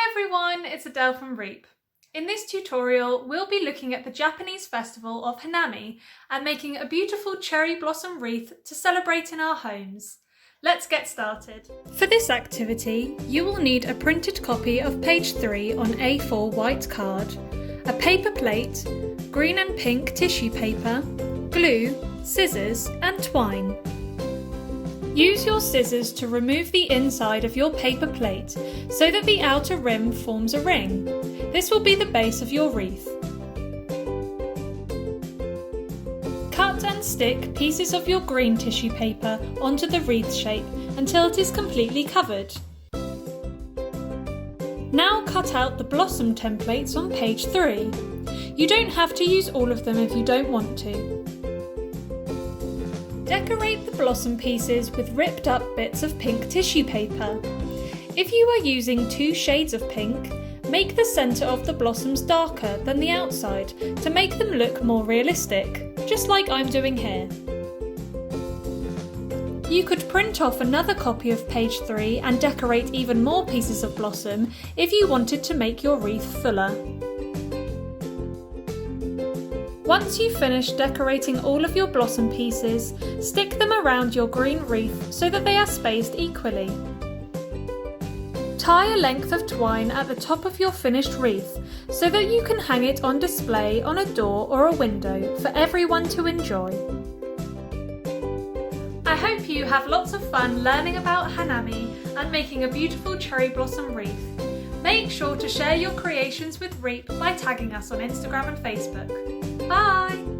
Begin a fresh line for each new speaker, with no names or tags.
Hi everyone, it's Adele from REEP. In this tutorial, we'll be looking at the Japanese festival of Hanami and making a beautiful cherry blossom wreath to celebrate in our homes. Let's get started. For this activity, you will need a printed copy of page 3 on A4 white card, a paper plate, green and pink tissue paper, glue, scissors and twine. Use your scissors to remove the inside of your paper plate so that the outer rim forms a ring. This will be the base of your wreath. Cut and stick pieces of your green tissue paper onto the wreath shape until it is completely covered. Now cut out the blossom templates on page 3. You don't have to use all of them if you don't want to. Decorate the blossom pieces with ripped up bits of pink tissue paper. If you are using 2 shades of pink, make the centre of the blossoms darker than the outside to make them look more realistic, just like I'm doing here. You could print off another copy of page 3 and decorate even more pieces of blossom if you wanted to make your wreath fuller. Once you've finished decorating all of your blossom pieces, stick them around your green wreath so that they are spaced equally. Tie a length of twine at the top of your finished wreath so that you can hang it on display on a door or a window for everyone to enjoy. I hope you have lots of fun learning about Hanami and making a beautiful cherry blossom wreath. Make sure to share your creations with REEP by tagging us on Instagram and Facebook. Bye!